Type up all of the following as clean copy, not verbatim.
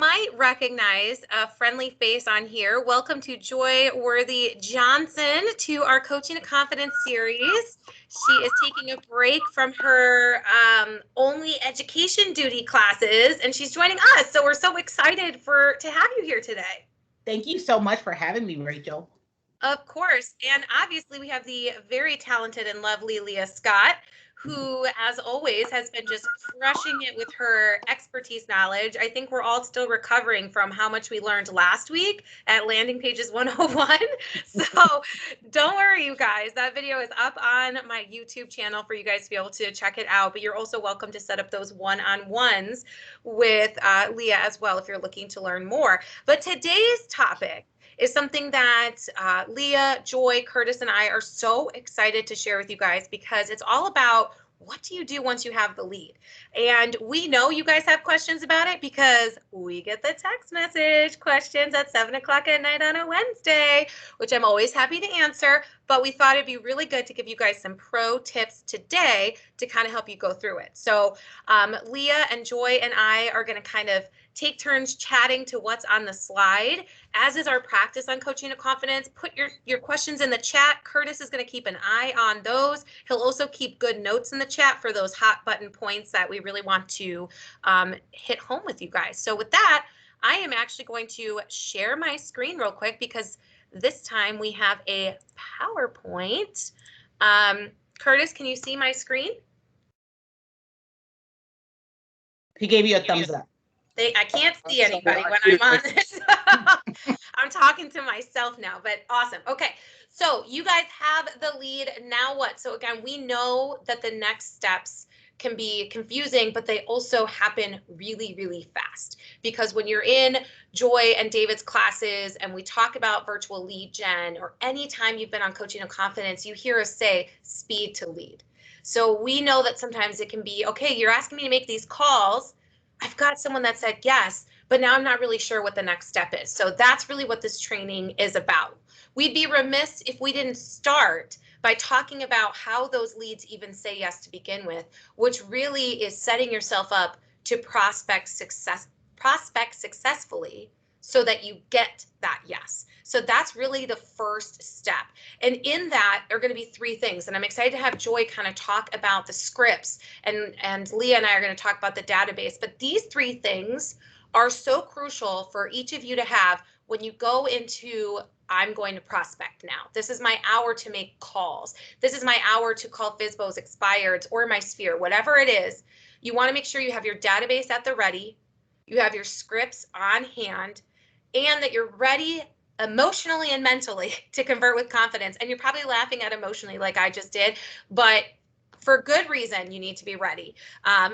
might recognize a friendly face on here. Welcome to Joy Worthy Johnson to our Coaching to Confidence series. She is taking a break from her only education duty classes, and she's joining us. So we're so excited to have you here today. Thank you so much for having me, Rachel. Of course. And obviously, we have the very talented and lovely Leah Scott, who, as always, has been just crushing it with her expertise knowledge. I think we're all still recovering from how much we learned last week at Landing Pages 101. So don't worry, you guys. That video is up on my YouTube channel for you guys to be able to check it out. But you're also welcome to set up those one-on-ones with Leah as well if you're looking to learn more. But today's topic is something that Leah, Joy, Curtis, and I are so excited to share with you guys because it's all about what do you do once you have the lead? And we know you guys have questions about it because we get the text message questions at 7 o'clock at night on a Wednesday, which I'm always happy to answer. But we thought it'd be really good to give you guys some pro tips today to kind of help you go through it. So Leah and Joy and I are going to kind of take turns chatting to what's on the slide, as is our practice on Coaching to Confidence. Put your questions in the chat. Curtis is going to keep an eye on those. He'll also keep good notes in the chat for those hot button points that we really want to hit home with you guys. So with that, I am actually going to share my screen real quick because this time we have a PowerPoint. Curtis, can you see my screen? He gave you a thumbs up. I can't see anybody when I'm on this. I'm talking to myself now, but awesome. Okay, so you guys have the lead. Now what? So again, we know that the next steps can be confusing, but they also happen really, really fast. Because when you're in Joy and David's classes and we talk about virtual lead gen, or anytime you've been on Coaching to Confidence, you hear us say speed to lead. So we know that sometimes it can be, okay, you're asking me to make these calls. I've got someone that said yes, but now I'm not really sure what the next step is. So that's really what this training is about. We'd be remiss if we didn't start by talking about how those leads even say yes to begin with, which really is setting yourself up to prospect successfully so that you get that yes. So that's really the first step. And in that are going to be three things. And I'm excited to have Joy kind of talk about the scripts, and Leah and I are going to talk about the database. But these three things are so crucial for each of you to have when you go into, I'm going to prospect now. This is my hour to make calls. This is my hour to call FSBOs, expireds, or my sphere, whatever it is. You want to make sure you have your database at the ready, you have your scripts on hand, and that you're ready emotionally and mentally to convert with confidence. And you're probably laughing at emotionally like I just did, but for good reason, you need to be ready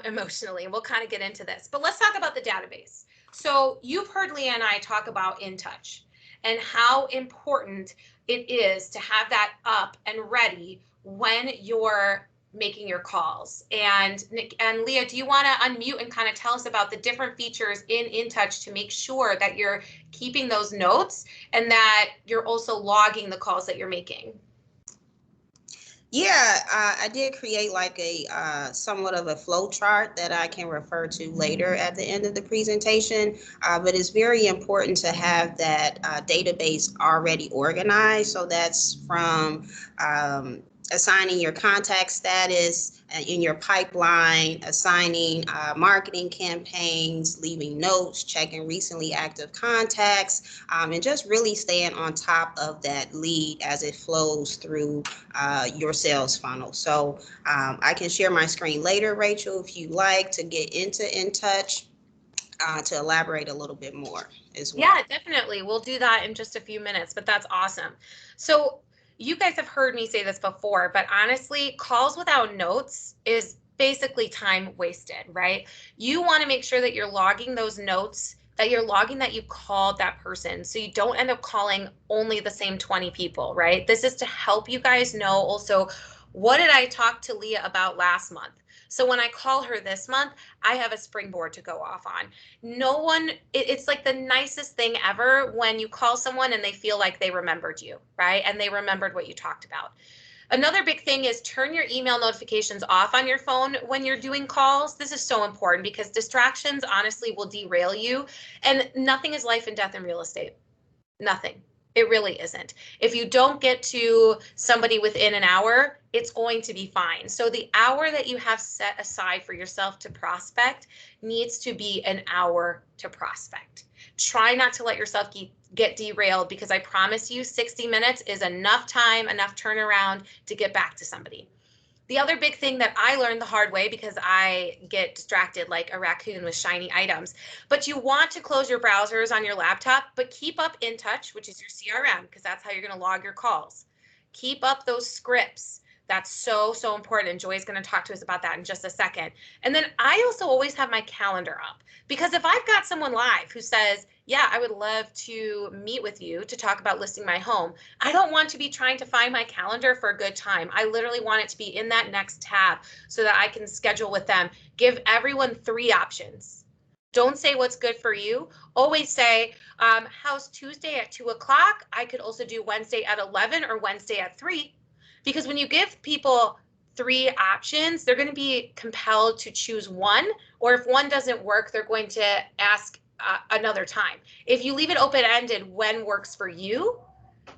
emotionally. And we'll kind of get into this. But let's talk about the database. So you've heard Leah and I talk about InTouch and how important it is to have that up and ready when you're making your calls. And Leah, do you want to unmute and kind of tell us about the different features in InTouch to make sure that you're keeping those notes and that you're also logging the calls that you're making? Yeah, I did create like a somewhat of a flow chart that I can refer to later at the end of the presentation. But it's very important to have that database already organized. So that's from assigning your contact status in your pipeline, assigning marketing campaigns, leaving notes, checking recently active contacts, and just really staying on top of that lead as it flows through your sales funnel. So I can share my screen later, Rachel, if you'd like to get into InTouch to elaborate a little bit more as well. Yeah, definitely. We'll do that in just a few minutes, but that's awesome. So you guys have heard me say this before, but honestly, calls without notes is basically time wasted, right? You want to make sure that you're logging those notes, that you're logging that you called that person, so you don't end up calling only the same 20 people, right? This is to help you guys know also, what did I talk to Leah about last month? So when I call her this month, I have a springboard to go off on. No one, it's like the nicest thing ever when you call someone and they feel like they remembered you, right? And they remembered what you talked about. Another big thing is turn your email notifications off on your phone when you're doing calls. This is so important because distractions honestly will derail you, and nothing is life and death in real estate. Nothing. It really isn't. If you don't get to somebody within an hour, it's going to be fine. So the hour that you have set aside for yourself to prospect needs to be an hour to prospect. Try not to let yourself get derailed, because I promise you 60 minutes is enough time, enough turnaround to get back to somebody. The other big thing that I learned the hard way, because I get distracted like a raccoon with shiny items, but you want to close your browsers on your laptop, but keep up InTouch, which is your CRM, because that's how you're going to log your calls. Keep up those scripts. That's so, so important. And Joy's going to talk to us about that in just a second. And then I also always have my calendar up, because if I've got someone live who says, yeah, I would love to meet with you to talk about listing my home, I don't want to be trying to find my calendar for a good time. I literally want it to be in that next tab so that I can schedule with them. Give everyone 3 options. Don't say what's good for you. Always say, how's Tuesday at 2 o'clock? I could also do Wednesday at 11 or Wednesday at 3. Because when you give people 3 options, they're going to be compelled to choose one, or if one doesn't work, they're going to ask another time. If you leave it open-ended, when works for you,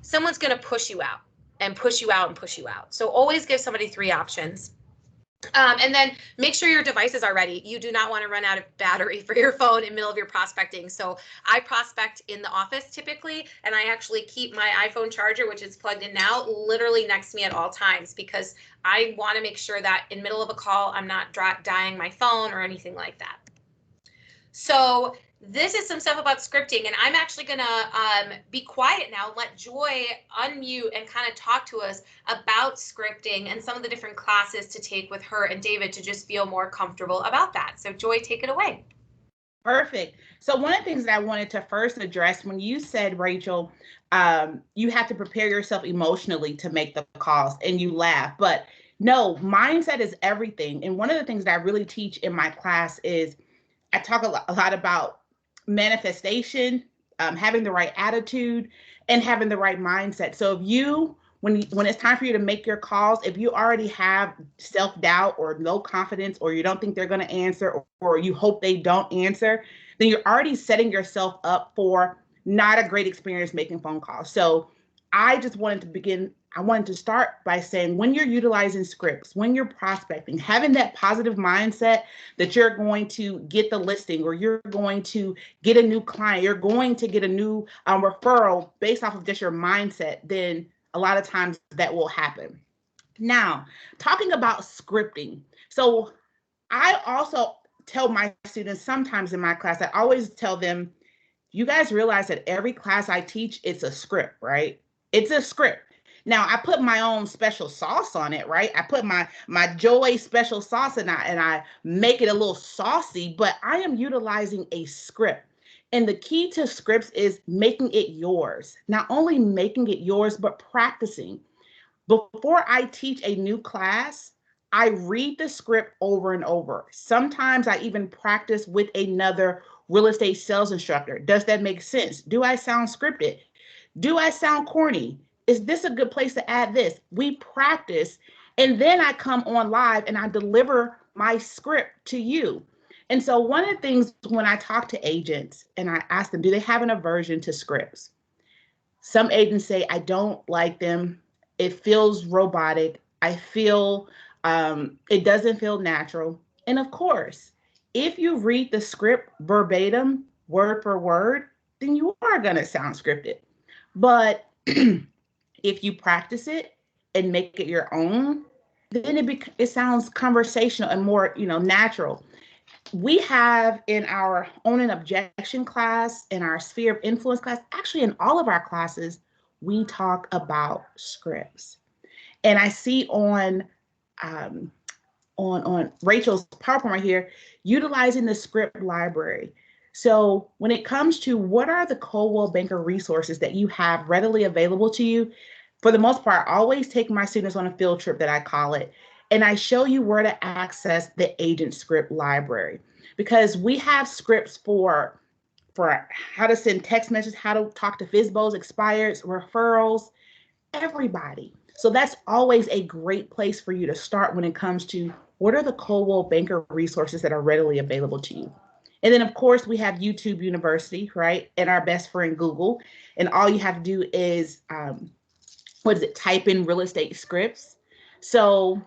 someone's going to push you out and push you out and push you out. So always give somebody 3 options. And then make sure your devices are ready. You do not want to run out of battery for your phone in the middle of your prospecting. So I prospect in the office typically, and I actually keep my iPhone charger, which is plugged in now, literally next to me at all times, because I want to make sure that in the middle of a call, I'm not dying my phone or anything like that. So this is some stuff about scripting, and I'm actually going to be quiet now and let Joy unmute and kind of talk to us about scripting and some of the different classes to take with her and David to just feel more comfortable about that. So Joy, take it away. Perfect. So one of the things that I wanted to first address, when you said, Rachel, you have to prepare yourself emotionally to make the calls, and you laugh, but no, mindset is everything. And one of the things that I really teach in my class is I talk a lot about manifestation, having the right attitude, and having the right mindset. So if you, when it's time for you to make your calls, if you already have self-doubt or low confidence, or you don't think they're going to answer, or you hope they don't answer, then you're already setting yourself up for not a great experience making phone calls. So I just wanted to start by saying, when you're utilizing scripts, when you're prospecting, having that positive mindset that you're going to get the listing, or you're going to get a new client, you're going to get a new referral based off of just your mindset, then a lot of times that will happen. Now, talking about scripting. So I also tell my students sometimes in my class, I always tell them, you guys realize that every class I teach, it's a script, right? It's a script. Now I put my own special sauce on it, right? I put my Joy special sauce and I make it a little saucy, but I am utilizing a script. And the key to scripts is making it yours. Not only making it yours, but practicing. Before I teach a new class, I read the script over and over. Sometimes I even practice with another real estate sales instructor. Does that make sense? Do I sound scripted? Do I sound corny? Is this a good place to add this? We practice, and then I come on live and I deliver my script to you. And so one of the things when I talk to agents and I ask them, do they have an aversion to scripts? Some agents say, I don't like them. It feels robotic. I feel it doesn't feel natural. And of course, if you read the script verbatim, word for word, then you are going to sound scripted. But if you practice it and make it your own, then it sounds conversational and more, natural. We have in our own and objection class, in our sphere of influence class, actually in all of our classes, we talk about scripts. And I see on Rachel's PowerPoint right here, utilizing the script library. So when it comes to what are the Coldwell Banker resources that you have readily available to you, for the most part, I always take my students on a field trip, that I call it, and I show you where to access the agent script library, because we have scripts for how to send text messages, how to talk to FSBOs, expireds, referrals, everybody. So that's always a great place for you to start when it comes to what are the Coldwell Banker resources that are readily available to you. And then, of course, we have YouTube University, right? And our best friend, Google. And all you have to do is, type in real estate scripts. So,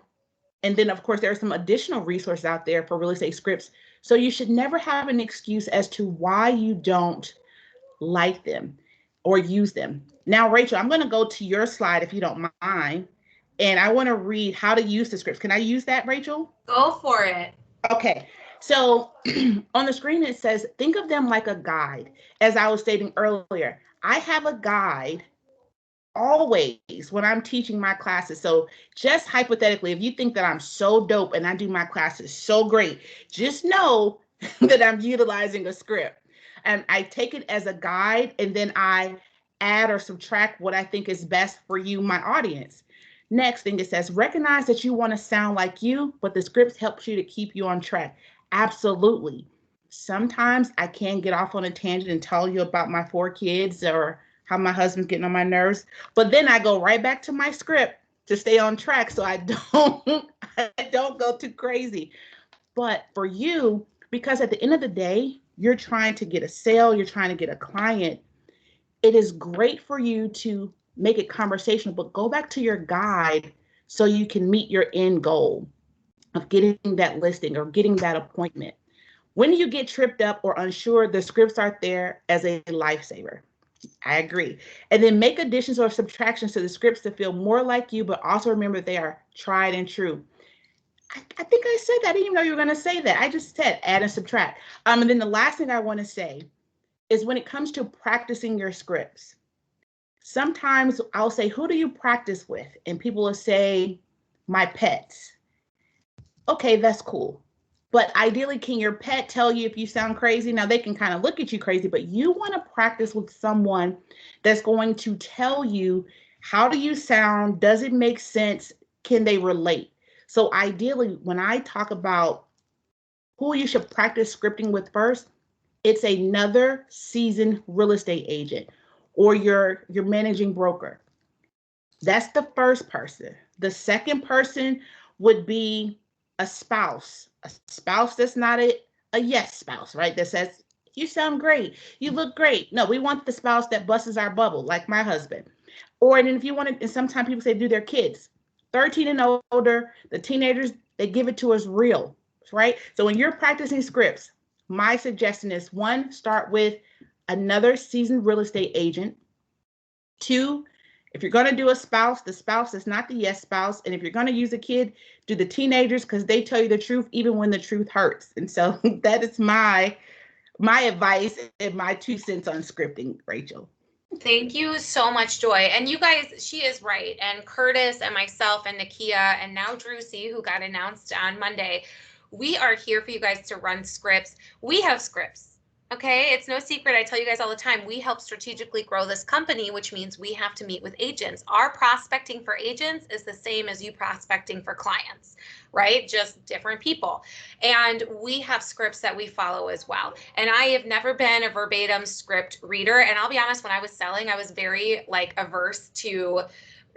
and then, of course, there are some additional resources out there for real estate scripts. So you should never have an excuse as to why you don't like them or use them. Now, Rachel, I'm going to go to your slide if you don't mind. And I want to read how to use the scripts. Can I use that, Rachel? Go for it. Okay. So on the screen, it says, think of them like a guide. As I was stating earlier, I have a guide always when I'm teaching my classes. So just hypothetically, if you think that I'm so dope and I do my classes so great, just know that I'm utilizing a script. And I take it as a guide, and then I add or subtract what I think is best for you, my audience. Next thing, it says, recognize that you want to sound like you, but the script helps you to keep you on track. Absolutely. Sometimes I can get off on a tangent and tell you about my 4 kids or how my husband's getting on my nerves, but then I go right back to my script to stay on track so I don't go too crazy. But for you, because at the end of the day, you're trying to get a sale, you're trying to get a client, it is great for you to make it conversational, but go back to your guide so you can meet your end goal of getting that listing or getting that appointment. When you get tripped up or unsure, the scripts are there as a lifesaver. I agree. And then make additions or subtractions to the scripts to feel more like you, but also remember they are tried and true. I think I said that. I didn't even know you were going to say that. I just said add and subtract. And then the last thing I want to say is when it comes to practicing your scripts, sometimes I'll say, who do you practice with? And people will say, my pets. Okay, that's cool. But ideally, can your pet tell you if you sound crazy? Now, they can kind of look at you crazy, but you want to practice with someone that's going to tell you, how do you sound? Does it make sense? Can they relate? So ideally, when I talk about who you should practice scripting with first, it's another seasoned real estate agent or your managing broker. That's the first person. The second person would be a spouse that's not a yes spouse, right? That says, you sound great, you look great. No, we want the spouse that busts our bubble, like my husband. Or, and if you want to, and sometimes people say do their kids, 13 and older, the teenagers, they give it to us real, right? So when you're practicing scripts, my suggestion is 1, start with another seasoned real estate agent. 2, if you're going to do a spouse, the spouse is not the yes spouse. And if you're going to use a kid, do the teenagers, because they tell you the truth even when the truth hurts. And so that is my advice and my 2 cents on scripting, Rachel. Thank you so much, Joy. And you guys, she is right. And Curtis and myself and Nakia and now Drusy, who got announced on Monday, we are here for you guys to run scripts. We have scripts. Okay, it's no secret. I tell you guys all the time, we help strategically grow this company, which means we have to meet with agents. Our prospecting for agents is the same as you prospecting for clients, right? Just different people. And we have scripts that we follow as well. And I have never been a verbatim script reader. And I'll be honest, when I was selling, I was very averse to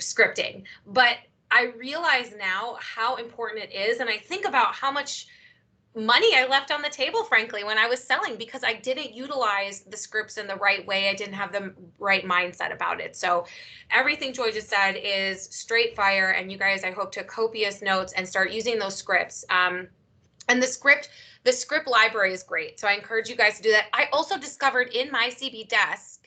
scripting. But I realize now how important it is. And I think about how much money I left on the table, frankly, when I was selling, because I didn't utilize the scripts in the right way. I didn't have the right mindset about it. So everything Joy just said is straight fire. And you guys, I hope to copious notes and start using those scripts. And the script library is great. So I encourage you guys to do that. I also discovered in my CB desk,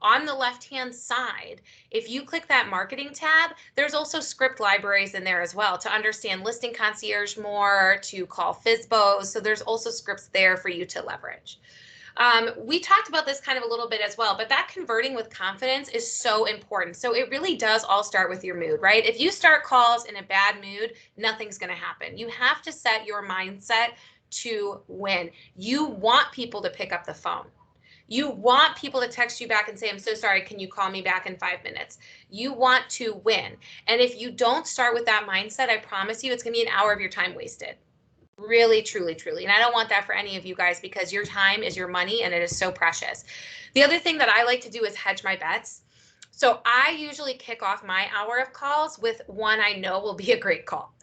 on the left-hand side, if you click that marketing tab, there's also script libraries in there as well to understand Listing Concierge more, to call FSBOs. So there's also scripts there for you to leverage. We talked about this kind of a little bit as well, but that converting with confidence is so important. So it really does all start with your mood, right? If you start calls in a bad mood, nothing's going to happen. You have to set your mindset to win. You want people to pick up the phone. You want people to text you back and say, I'm so sorry, can you call me back in 5 minutes? You want to win. And if you don't start with that mindset, I promise you it's going to be an hour of your time wasted. Really, truly, truly. And I don't want that for any of you guys, because your time is your money and it is so precious. The other thing that I like to do is hedge my bets. So I usually kick off my hour of calls with one I know will be a great call.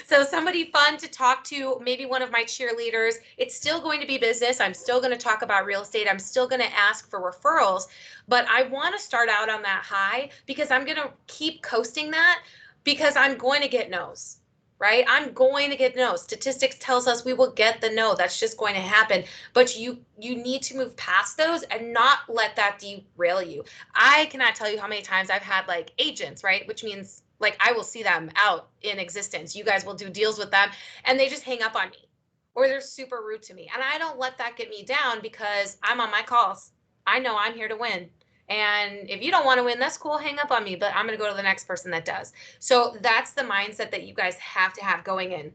So somebody fun to talk to, maybe one of my cheerleaders. It's still going to be business. I'm still going to talk about real estate. I'm still going to ask for referrals, but I want to start out on that high because I'm going to keep coasting that because I'm going to get no's. Right? I'm going to get no. Statistics tells us we will get the no. That's just going to happen. But you need to move past those and not let that derail you. I cannot tell you how many times I've had like agents, right? Which means like I will see them out in existence. You guys will do deals with them and they just hang up on me or they're super rude to me. And I don't let that get me down because I'm on my calls. I know I'm here to win. And if you don't want to win, that's cool. Hang up on me, but I'm going to go to the next person that does. So that's the mindset that you guys have to have going in.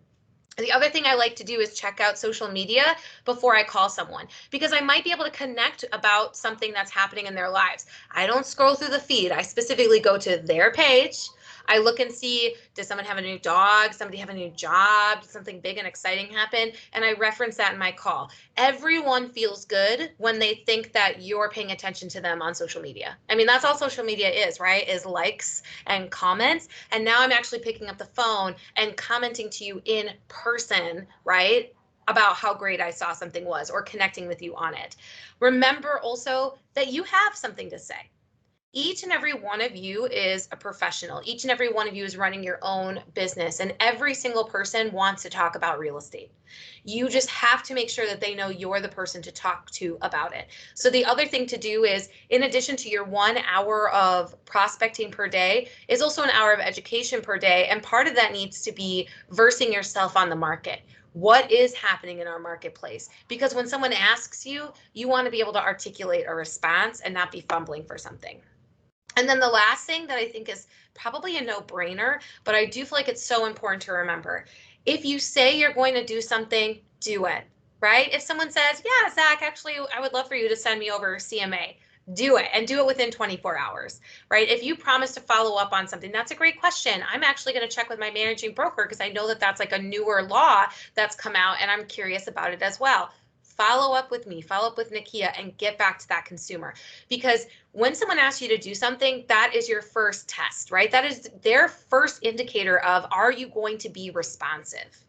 The other thing I like to do is check out social media before I call someone because I might be able to connect about something that's happening in their lives. I don't scroll through the feed. I specifically go to their page. I look and see, does someone have a new dog? Somebody have a new job? Did something big and exciting happen? And I reference that in my call. Everyone feels good when they think that you're paying attention to them on social media. I mean, that's all social media is, right? Is likes and comments. And now I'm actually picking up the phone and commenting to you in person, right? About how great I saw something was or connecting with you on it. Remember also that you have something to say. Each and every one of you is a professional. Each and every one of you is running your own business, and every single person wants to talk about real estate. You just have to make sure that they know you're the person to talk to about it. So the other thing to do is, in addition to your 1 hour of prospecting per day, is also an hour of education per day. And part of that needs to be versing yourself on the market. What is happening in our marketplace? Because when someone asks you, you want to be able to articulate a response and not be fumbling for something. And then the last thing that I think is probably a no-brainer, but I do feel like it's so important to remember. If you say you're going to do something, do it, right? If someone says, yeah, Zach, actually, I would love for you to send me over CMA, do it and do it within 24 hours, right? If you promise to follow up on something, that's a great question. I'm actually going to check with my managing broker because I know that that's like a newer law that's come out and I'm curious about it as well. Follow up with me, follow up with Nakia and get back to that consumer. Because when someone asks you to do something, that is your first test, right? That is their first indicator of, are you going to be responsive?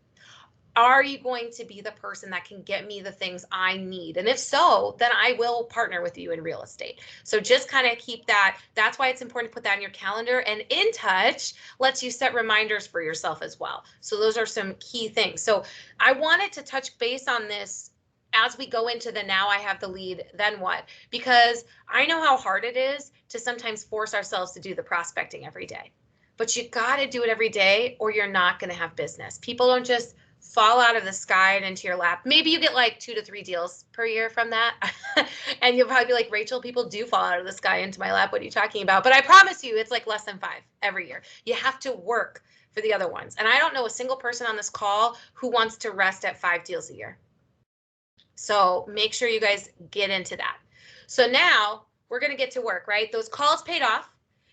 Are you going to be the person that can get me the things I need? And if so, then I will partner with you in real estate. So just kind of keep that. That's why it's important to put that in your calendar. And In Touch lets you set reminders for yourself as well. So those are some key things. So I wanted to touch base on this as we go into the now I have the lead, then what? Because I know how hard it is to sometimes force ourselves to do the prospecting every day. But you got to do it every day or you're not going to have business. People don't just fall out of the sky and into your lap. Maybe you get like 2 to 3 deals per year from that. And you'll probably be like, Rachel, people do fall out of the sky into my lap. What are you talking about? But I promise you, it's like less than 5 every year. You have to work for the other ones. And I don't know a single person on this call who wants to rest at 5 deals a year. So make sure you guys get into that. So now we're going to get to work, right? Those calls paid off.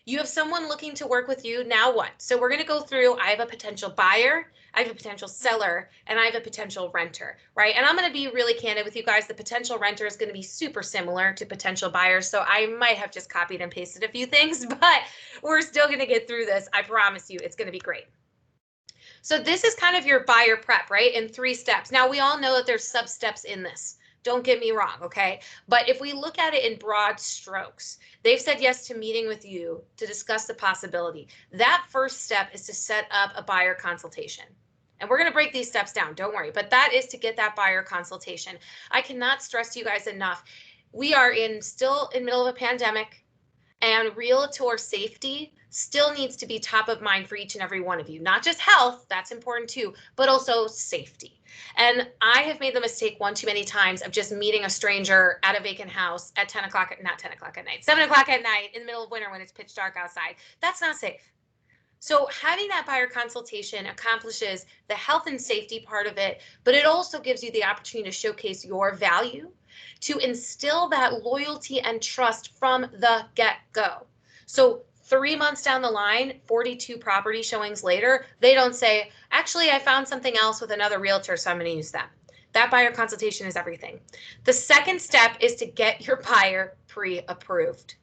You have someone looking to work with you. Now what? So we're going to go through, I have a potential buyer, I have a potential seller, and I have a potential renter, right? And I'm going to be really candid with you guys. The potential renter is going to be super similar to potential buyers. So I might have just copied and pasted a few things, but we're still going to get through this. I promise you, it's going to be great. So this is kind of your buyer prep, right? In 3 steps. Now we all know that there's sub steps in this. Don't get me wrong, okay? But if we look at it in broad strokes, they've said yes to meeting with you to discuss the possibility. That first step is to set up a buyer consultation. And we're going to break these steps down, don't worry. But that is to get that buyer consultation. I cannot stress to you guys enough. We are still in the middle of a pandemic, and realtor safety still needs to be top of mind for each and every one of you. Not just health, that's important too, but also safety. And I have made the mistake one too many times of just meeting a stranger at a vacant house at 10 o'clock, not 10 o'clock at night, 7 o'clock at night in the middle of winter when it's pitch dark outside. That's not safe. So having that buyer consultation accomplishes the health and safety part of it, but it also gives you the opportunity to showcase your value, to instill that loyalty and trust from the get-go. So 3 months down the line, 42 property showings later, they don't say, actually, I found something else with another realtor, so I'm going to use them. That buyer consultation is everything. The second step is to get your buyer pre-approved.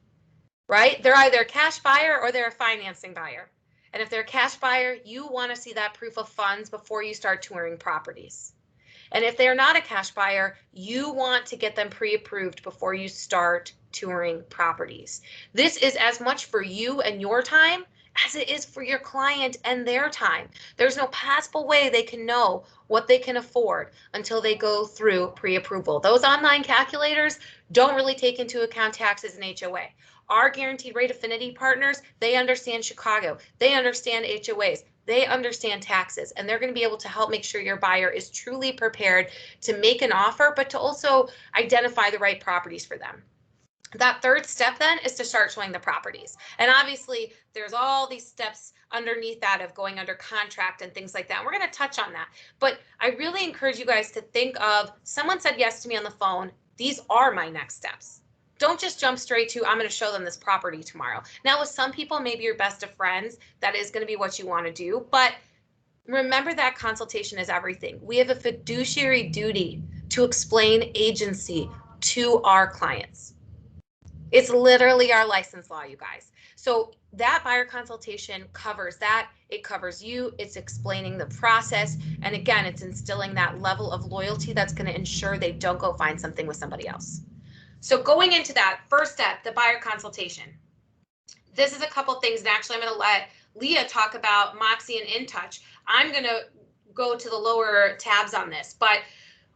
right? They're either a cash buyer or they're a financing buyer. And if they're a cash buyer, you want to see that proof of funds before you start touring properties. And if they're not a cash buyer, you want to get them pre-approved before you start touring properties. This is as much for you and your time as it is for your client and their time. There's no possible way they can know what they can afford until they go through pre-approval. Those online calculators don't really take into account taxes and HOA. Our guaranteed rate affinity partners, they understand Chicago, they understand HOAs, they understand taxes, and they're going to be able to help make sure your buyer is truly prepared to make an offer, but to also identify the right properties for them. That third step then is to start showing the properties. And obviously there's all these steps underneath that of going under contract and things like that. And we're going to touch on that. But I really encourage you guys to think of, someone said yes to me on the phone. These are my next steps. Don't just jump straight to, I'm going to show them this property tomorrow. Now, with some people, maybe you're best of friends, that is going to be what you want to do. But remember that consultation is everything. We have a fiduciary duty to explain agency to our clients. It's literally our license law, you guys. So that buyer consultation covers that. It covers you. It's explaining the process. And again, it's instilling that level of loyalty that's going to ensure they don't go find something with somebody else. So going into that first step, the buyer consultation. This is a couple things, and actually I'm going to let Leah talk about Moxie and InTouch. I'm going to go to the lower tabs on this, but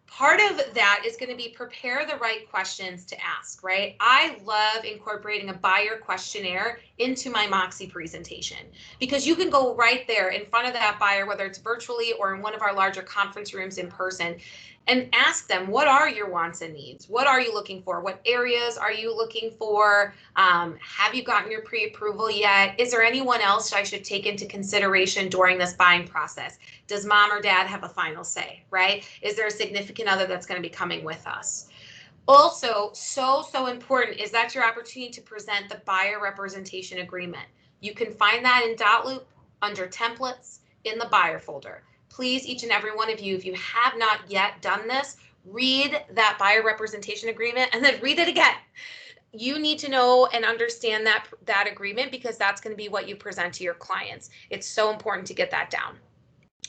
part of that is going to be prepare the right questions to ask, right? I love incorporating a buyer questionnaire into my Moxie presentation, because you can go right there in front of that buyer, whether it's virtually or in one of our larger conference rooms in person, and ask them, what are your wants and needs? What are you looking for? What areas are you looking for? Have you gotten your pre-approval yet? Is there anyone else I should take into consideration during this buying process? Does mom or dad have a final say, right? Is there a significant other that's going to be coming with us? Also, so important is that your opportunity to present the buyer representation agreement. You can find that in Dotloop under templates in the buyer folder. Please, each and every one of you, if you have not yet done this, read that buyer representation agreement and then read it again. You need to know and understand that agreement, because that's going to be what you present to your clients. It's so important to get that down.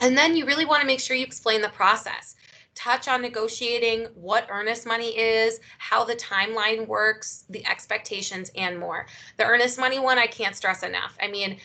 And then you really want to make sure you explain the process. Touch on negotiating, what earnest money is, how the timeline works, the expectations, and more. The earnest money one, I can't stress enough. I mean,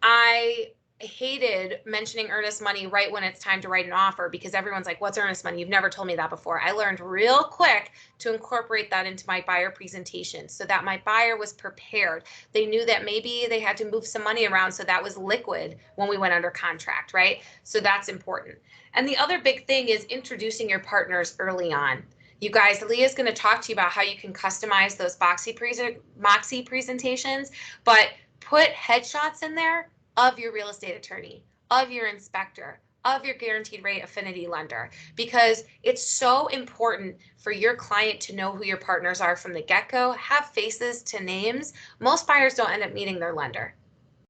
I hated mentioning earnest money right when it's time to write an offer, because everyone's like, what's earnest money? You've never told me that before. I learned real quick to incorporate that into my buyer presentation so that my buyer was prepared. They knew that maybe they had to move some money around, so that was liquid when we went under contract, right? So that's important. And the other big thing is introducing your partners early on. You guys, Leah's going to talk to you about how you can customize those Moxie presentations, but put headshots in there of your real estate attorney, of your inspector, of your guaranteed rate affinity lender, because it's so important for your client to know who your partners are from the get-go. Have faces to names. Most buyers don't end up meeting their lender,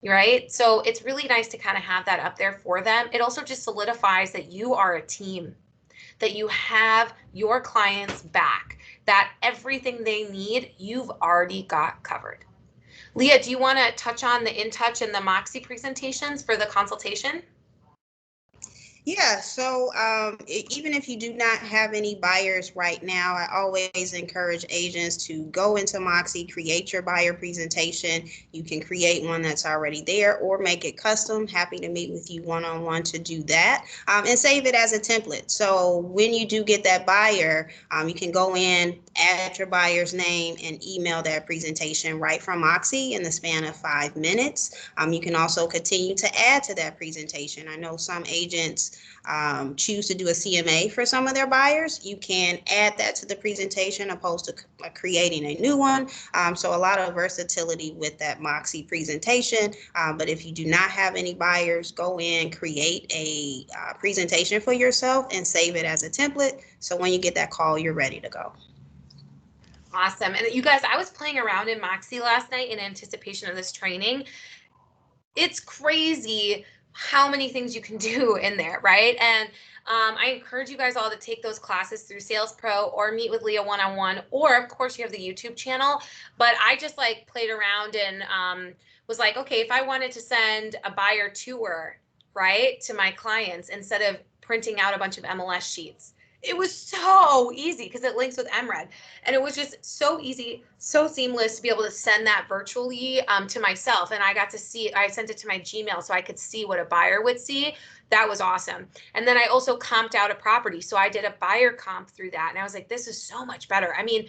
right? So it's really nice to kind of have that up there for them. It also just solidifies that you are a team, that you have your clients back, that everything they need, you've already got covered. Leah, do you want to touch on the InTouch and the Moxie presentations for the consultation? Yeah, so even if you do not have any buyers right now, I always encourage agents to go into Moxie, create your buyer presentation. You can create one that's already there or make it custom. Happy to meet with you one-on-one to do that, and save it as a template. So when you do get that buyer, you can go in, add your buyer's name, and email that presentation right from Moxie in the span of 5 minutes. You can also continue to add to that presentation. I know some agents choose to do a CMA for some of their buyers. You can add that to the presentation opposed to creating a new one. So a lot of versatility with that Moxie presentation. But if you do not have any buyers, go in, create a presentation for yourself and save it as a template. So when you get that call, you're ready to go. Awesome. And you guys, I was playing around in Moxie last night in anticipation of this training. It's crazy how many things you can do in there, right? And I encourage you guys all to take those classes through Sales Pro or meet with Leah one-on-one, or of course you have the YouTube channel. But I just like played around and was like, okay, if I wanted to send a buyer tour, right, to my clients instead of printing out a bunch of MLS sheets, it was so easy because it links with MRED. And it was just so easy, so seamless to be able to send that virtually to myself. And I got to see, I sent it to my Gmail so I could see what a buyer would see. That was awesome. And then I also comped out a property. So I did a buyer comp through that. And I was like, this is so much better. I mean,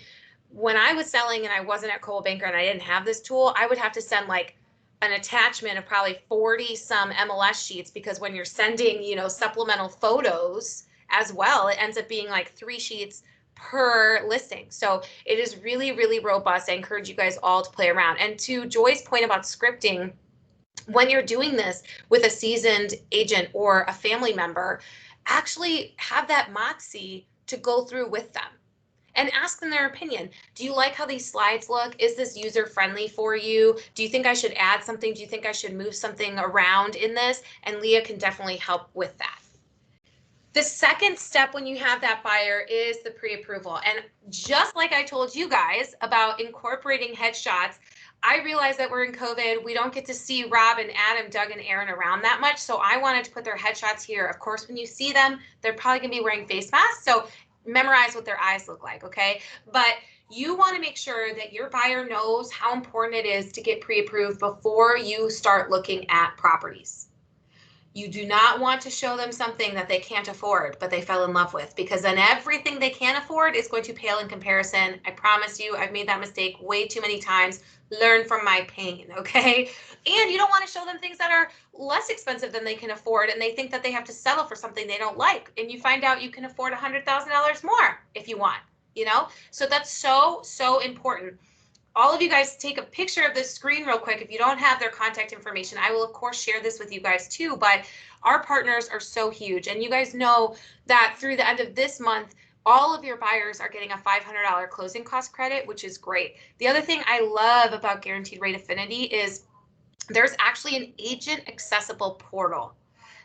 when I was selling and I wasn't at Coldwell Banker and I didn't have this tool, I would have to send like an attachment of probably 40 some MLS sheets, because when you're sending, you know, supplemental photos as well, it ends up being like 3 sheets per listing. So it is really, really robust. I encourage you guys all to play around. And to Joy's point about scripting, when you're doing this with a seasoned agent or a family member, actually have that moxie to go through with them and ask them their opinion. Do you like how these slides look? Is this user friendly for you? Do you think I should add something? Do you think I should move something around in this? And Leah can definitely help with that. The second step when you have that buyer is the pre-approval. And just like I told you guys about incorporating headshots, I realized that we're in COVID. We don't get to see Rob and Adam, Doug and Aaron around that much. So I wanted to put their headshots here. Of course, when you see them, they're probably gonna be wearing face masks. So memorize what their eyes look like, okay? But you wanna make sure that your buyer knows how important it is to get pre-approved before you start looking at properties. You do not want to show them something that they can't afford, but they fell in love with, because then everything they can afford is going to pale in comparison. I promise you, I've made that mistake way too many times. Learn from my pain, okay? And you don't want to show them things that are less expensive than they can afford, and they think that they have to settle for something they don't like. And you find out you can afford $100,000 more if you want, you know? So that's so, so important. All of you guys take a picture of this screen real quick. If you don't have their contact information, I will of course share this with you guys too, but our partners are so huge. And you guys know that through the end of this month, all of your buyers are getting a $500 closing cost credit, which is great. The other thing I love about Guaranteed Rate Affinity is there's actually an agent accessible portal.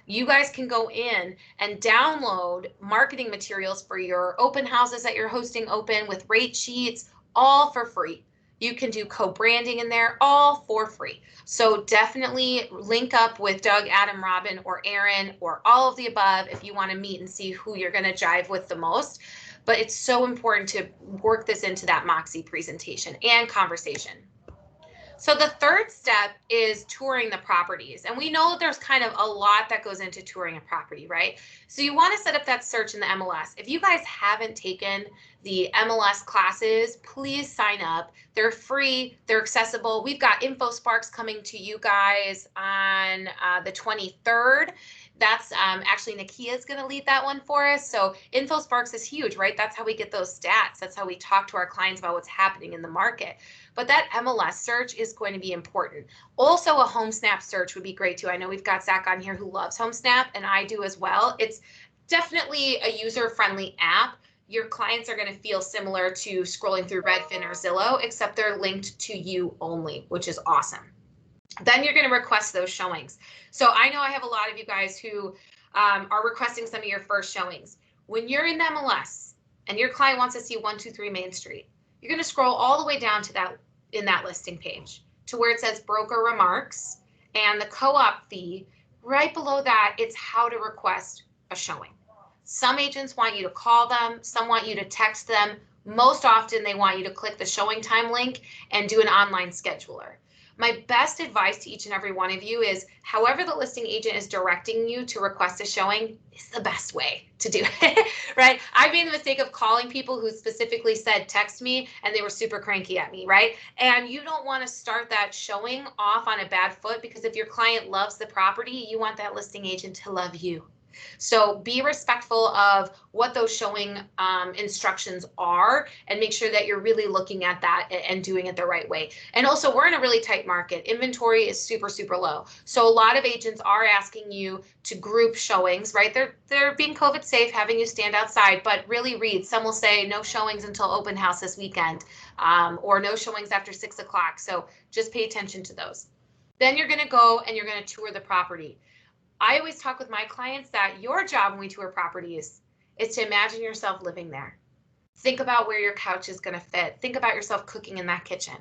You guys can go in and download marketing materials for your open houses that you're hosting open with rate sheets, all for free. You can do co-branding in there, all for free. So definitely link up with Doug, Adam, Robin, or Aaron, or all of the above if you want to meet and see who you're going to jive with the most. But it's so important to work this into that Moxie presentation and conversation. So the third step is touring the properties. And we know that there's kind of a lot that goes into touring a property, right? So you want to set up that search in the MLS. If you guys haven't taken the MLS classes, please sign up. They're free, they're accessible. We've got InfoSparks coming to you guys on the 23rd. That's actually Nakia is going to lead that one for us. So InfoSparks is huge, right? That's how we get those stats. That's how we talk to our clients about what's happening in the market. But that MLS search is going to be important. Also, a HomeSnap search would be great too. I know we've got Zach on here who loves HomeSnap, and I do as well. It's definitely a user-friendly app. Your clients are going to feel similar to scrolling through Redfin or Zillow, except they're linked to you only, which is awesome. Then you're going to request those showings. So I know I have a lot of you guys who are requesting some of your first showings. When you're in MLS and your client wants to see 123 Main Street, you're going to scroll all the way down to that in that listing page to where it says broker remarks and the co-op fee. Right below that, it's how to request a showing. Some agents want you to call them, some want you to text them. Most often they want you to click the showing time link and do an online scheduler. My best advice to each and every one of you is however the listing agent is directing you to request a showing is the best way to do it, right? I made the mistake of calling people who specifically said text me and they were super cranky at me, right? And you don't want to start that showing off on a bad foot, because if your client loves the property, you want that listing agent to love you. So be respectful of what those showing instructions are and make sure that you're really looking at that and doing it the right way. And also, we're in a really tight market. Inventory is super, super low. So a lot of agents are asking you to group showings, right? They're being COVID safe, having you stand outside, but really read. Some will say no showings until open house this weekend, or no showings after 6 o'clock. So just pay attention to those. Then you're going to go and you're going to tour the property. I always talk with my clients that your job when we tour properties is to imagine yourself living there. Think about where your couch is going to fit. Think about yourself cooking in that kitchen.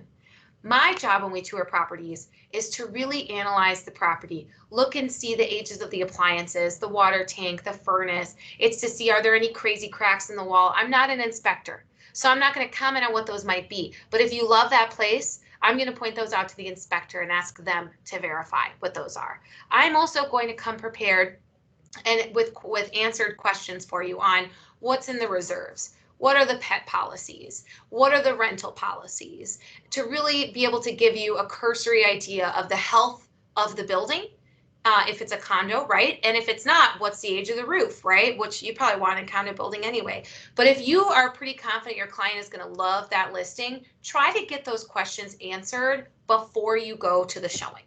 My job when we tour properties is to really analyze the property, look and see the ages of the appliances, the water tank, the furnace. It's to see, are there any crazy cracks in the wall? I'm not an inspector, so I'm not going to comment on what those might be. But if you love that place, I'm going to point those out to the inspector and ask them to verify what those are. I'm also going to come prepared and with answered questions for you on what's in the reserves. What are the pet policies? What are the rental policies? To really be able to give you a cursory idea of the health of the building, if it's a condo, right? And if it's not, what's the age of the roof, right? Which you probably want in a condo building anyway. But if you are pretty confident your client is going to love that listing, try to get those questions answered before you go to the showing.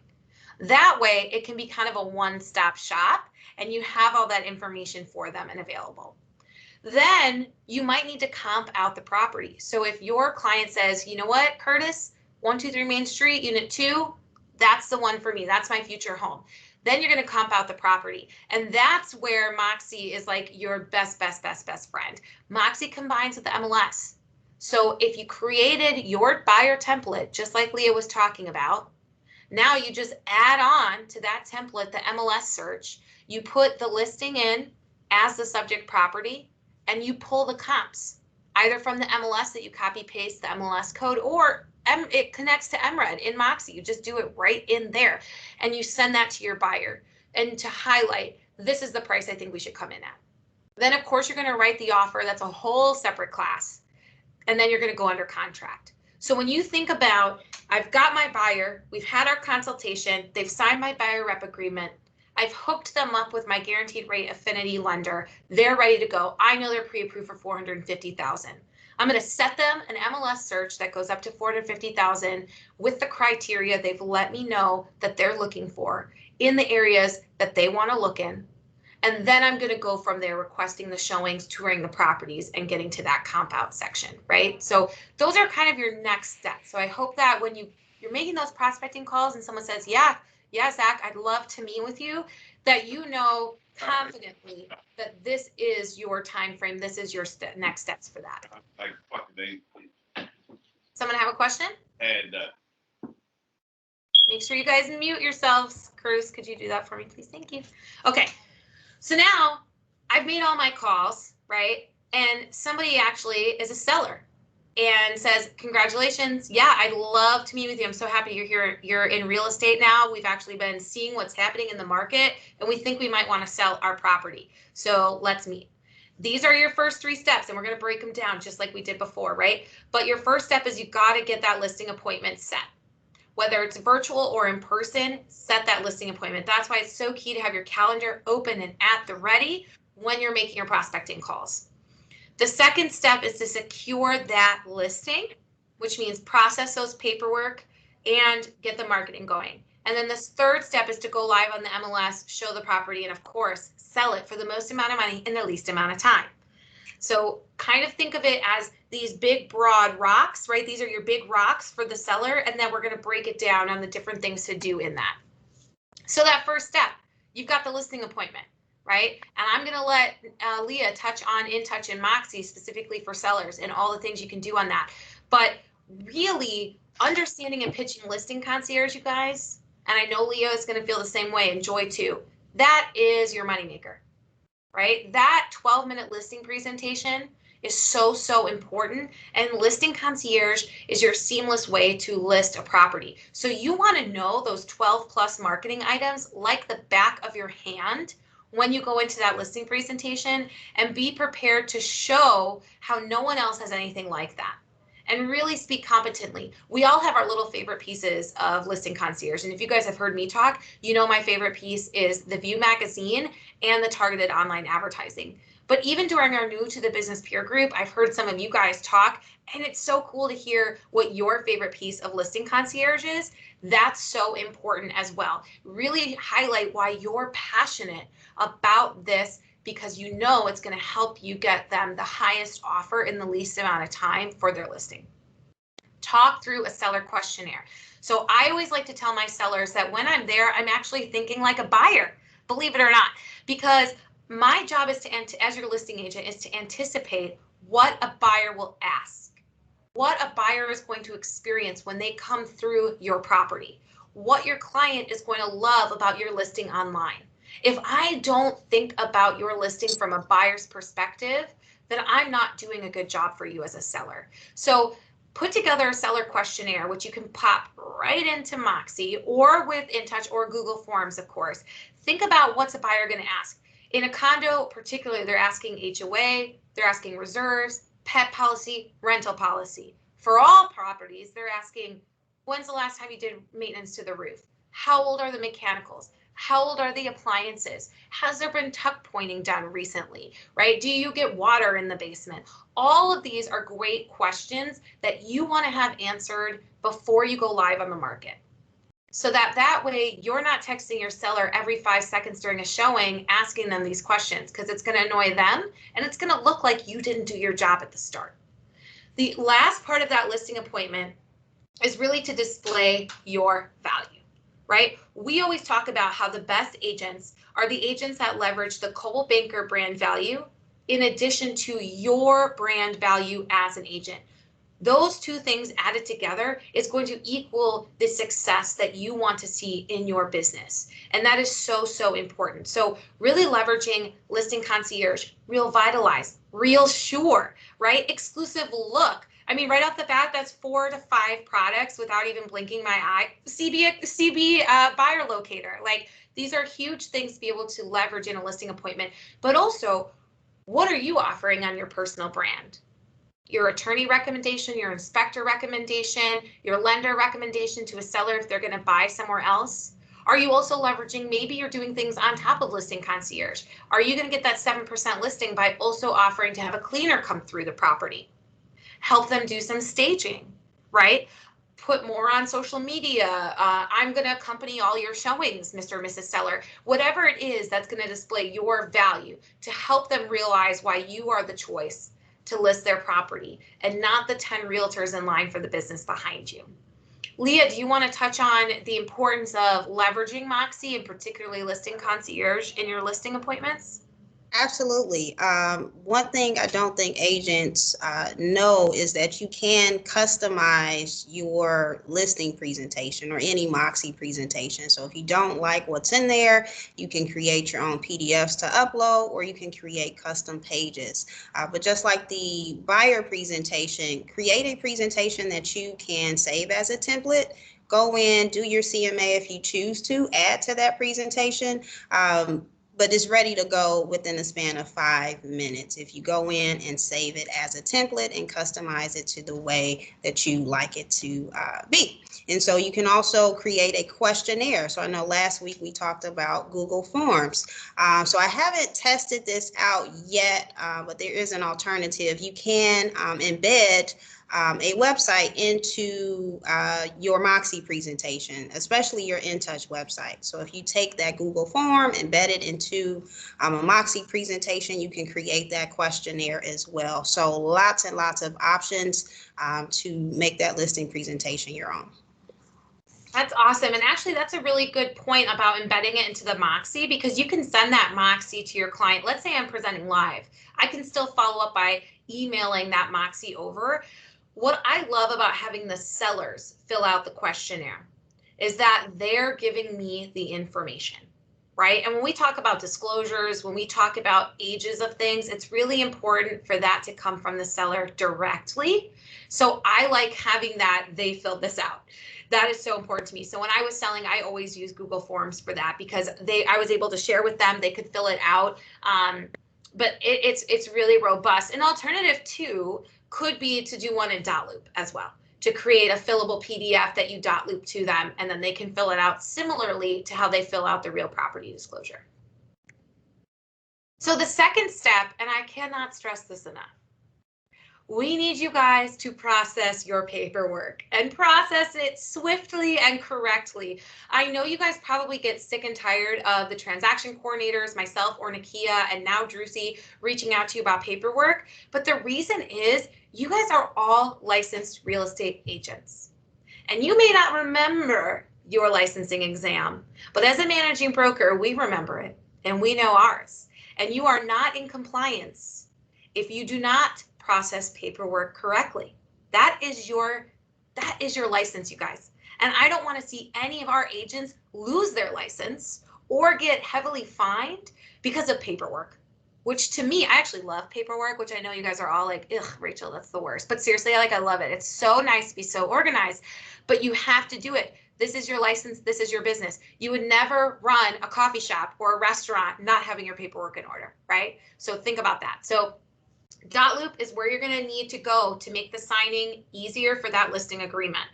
That way, it can be kind of a one-stop shop and you have all that information for them and available. Then you might need to comp out the property. So if your client says, you know what, Curtis, 123 Main Street, Unit 2, that's the one for me. That's my future home. Then you're going to comp out the property. And that's where Moxie is like your best friend. Moxie combines with the MLS. So if you created your buyer template, just like Leah was talking about, now you just add on to that template the MLS search. You put the listing in as the subject property, and you pull the comps, either from the MLS that you copy paste the MLS code, or it connects to MRED in Moxie. You just do it right in there, and you send that to your buyer and to highlight, this is the price I think we should come in at. Then of course you're going to write the offer. That's a whole separate class. And then you're going to go under contract. So when you think about, I've got my buyer, we've had our consultation, they've signed my buyer rep agreement, I've hooked them up with my guaranteed rate affinity lender. They're ready to go. I know they're pre-approved for $450,000. I'm going to set them an MLS search that goes up to $450,000 with the criteria they've let me know that they're looking for in the areas that they want to look in. And then I'm going to go from there requesting the showings, touring the properties, and getting to that comp out section, right? So those are kind of your next steps. So I hope that when you're making those prospecting calls and someone says, yeah, Zach, I'd love to meet with you, that you know confidently that this is your time frame, this is your next steps for that. Someone have a question? And make sure you guys mute yourselves. Curtis, could you do that for me, please? Thank you. Okay, so now I've made all my calls, right? And somebody actually is a seller and says, congratulations. Yeah, I'd love to meet with you. I'm so happy you're here. You're in real estate now. We've actually been seeing what's happening in the market, and we think we might want to sell our property. So let's meet. These are your first 3 steps, and we're going to break them down just like we did before, right? But your first step is you've got to get that listing appointment set. Whether it's virtual or in person, set that listing appointment. That's why it's so key to have your calendar open and at the ready when you're making your prospecting calls. The second step is to secure that listing, which means process those paperwork and get the marketing going. And then this third step is to go live on the MLS, show the property, and of course, sell it for the most amount of money in the least amount of time. So kind of think of it as these big, broad rocks, right? These are your big rocks for the seller, and then we're going to break it down on the different things to do in that. So that first step, you've got the listing appointment, right? And I'm going to let Leah touch on InTouch and Moxie specifically for sellers and all the things you can do on that. But really understanding and pitching listing concierge, you guys, and I know Leah is going to feel the same way, and Joy too, that is your moneymaker, right? That 12-minute listing presentation is so important, and listing concierge is your seamless way to list a property. So you want to know those 12 plus marketing items like the back of your hand when you go into that listing presentation, and be prepared to show how no one else has anything like that, and really speak competently. We all have our little favorite pieces of listing concierge, and if you guys have heard me talk, you know my favorite piece is the View magazine and the targeted online advertising. But even during our New to the Business peer group, I've heard some of you guys talk, and it's so cool to hear what your favorite piece of listing concierge is. That's so important as well. Really highlight why you're passionate about this, because you know it's going to help you get them the highest offer in the least amount of time for their listing. Talk through a seller questionnaire. So I always like to tell my sellers that when I'm there, I'm actually thinking like a buyer. believe it or not, because my job is as your listing agent is to anticipate what a buyer will ask, what a buyer is going to experience when they come through your property, what your client is going to love about your listing online. If I don't think about your listing from a buyer's perspective, then I'm not doing a good job for you as a seller. So put together a seller questionnaire, which you can pop right into Moxie or with InTouch or Google Forms, of course. Think about what's a buyer going to ask. In a condo, particularly, they're asking HOA, they're asking reserves, pet policy, rental policy. For all properties, they're asking, when's the last time you did maintenance to the roof? How old are the mechanicals? How old are the appliances? Has there been tuck pointing done recently, right? Do you get water in the basement? All of these are great questions that you want to have answered before you go live on the market. So that way you're not texting your seller every 5 seconds during a showing asking them these questions, because it's going to annoy them and it's going to look like you didn't do your job at the start. The last part of that listing appointment is really to display your value, right? We always talk about how the best agents are the agents that leverage the Coldwell Banker brand value in addition to your brand value as an agent. Those two things added together is going to equal the success that you want to see in your business. And that is so, so important. So really leveraging Listing Concierge, Real Vitalize, Real Sure, right? Exclusive Look. I mean, right off the bat, that's 4 to 5 products without even blinking my eye. CB buyer locator. Like, these are huge things to be able to leverage in a listing appointment. But also, what are you offering on your personal brand? Your attorney recommendation, your inspector recommendation, your lender recommendation to a seller if they're going to buy somewhere else? Are you also leveraging, maybe you're doing things on top of Listing Concierge? Are you going to get that 7% listing by also offering to have a cleaner come through the property? Help them do some staging, right? Put more on social media. I'm going to accompany all your showings, Mr. or Mrs. Seller. Whatever it is that's going to display your value to help them realize why you are the choice to list their property and not the 10 realtors in line for the business behind you. Leah, do you want to touch on the importance of leveraging Moxie and particularly Listing Concierge in your listing appointments? Absolutely. One thing I don't think agents know is that you can customize your listing presentation or any Moxie presentation. So if you don't like what's in there, you can create your own PDFs to upload, or you can create custom pages. But just like the buyer presentation, create a presentation that you can save as a template. Go in, do your CMA if you choose to, add to that presentation. But it's ready to go within a span of 5 minutes if you go in and save it as a template and customize it to the way that you like it to be. And so you can also create a questionnaire. So I know last week we talked about Google Forms. So I haven't tested this out yet, but there is an alternative. You can embed a website into your Moxie presentation, especially your InTouch website. So if you take that Google form, embed it into a Moxie presentation, you can create that questionnaire as well. So lots and lots of options to make that listing presentation your own. That's awesome. And actually, that's a really good point about embedding it into the Moxie, because you can send that Moxie to your client. Let's say I'm presenting live. I can still follow up by emailing that Moxie over. What I love about having the sellers fill out the questionnaire is that they're giving me the information, right? And when we talk about disclosures, when we talk about ages of things, it's really important for that to come from the seller directly. So I like having that they fill this out. That is so important to me. So when I was selling, I always use Google Forms for that, because I was able to share with them, they could fill it out. But it's really robust. An alternative too could be to do one in dotloop as well, to create a fillable PDF that you dotloop to them, and then they can fill it out similarly to how they fill out the real property disclosure. So the second step, and I cannot stress this enough, we need you guys to process your paperwork and process it swiftly and correctly. I know you guys probably get sick and tired of the transaction coordinators, myself or Nakia, and now Drucy reaching out to you about paperwork. But the reason is you guys are all licensed real estate agents. And you may not remember your licensing exam. But as a managing broker, we remember it and we know ours. And you are not in compliance if you do not process paperwork correctly. That is your license, you guys. And I don't want to see any of our agents lose their license or get heavily fined because of paperwork, which to me, I actually love paperwork, which I know you guys are all like, ugh, Rachel, that's the worst. But seriously, I love it. It's so nice to be so organized, but you have to do it. This is your license. This is your business. You would never run a coffee shop or a restaurant not having your paperwork in order, right? So think about that. So dot-loop is where you're going to need to go to make the signing easier for that listing agreement.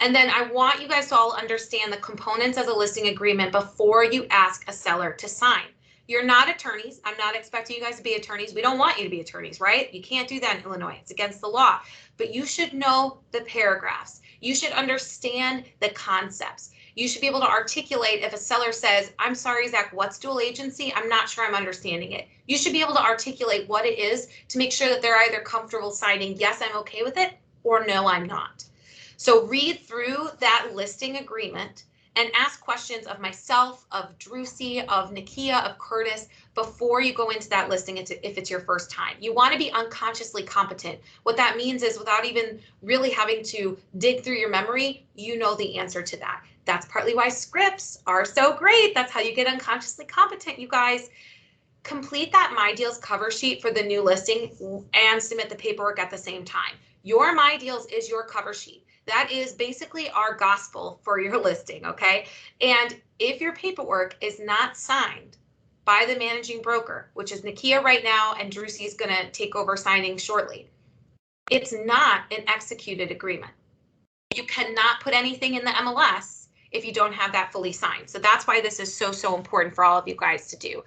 And then I want you guys to all understand the components of the listing agreement before you ask a seller to sign. You're not attorneys. I'm not expecting you guys to be attorneys. We don't want you to be attorneys, right? You can't do that in Illinois. It's against the law. But you should know the paragraphs. You should understand the concepts. You should be able to articulate if a seller says, I'm sorry, Zach, what's dual agency? I'm not sure I'm understanding it. You should be able to articulate what it is to make sure that they're either comfortable signing, yes, I'm okay with it, or no, I'm not. So read through that listing agreement and ask questions of myself, of Drucy, of Nakia, of Curtis, before you go into that listing if it's your first time. You want to be unconsciously competent. What that means is without even really having to dig through your memory, you know the answer to that. That's partly why scripts are so great. That's how you get unconsciously competent, you guys. Complete that My Deals cover sheet for the new listing and submit the paperwork at the same time. Your My Deals is your cover sheet. That is basically our gospel for your listing, okay? And if your paperwork is not signed by the managing broker, which is Nakia right now, and Drucy is going to take over signing shortly, it's not an executed agreement. You cannot put anything in the MLS if you don't have that fully signed. So that's why this is so important for all of you guys to do.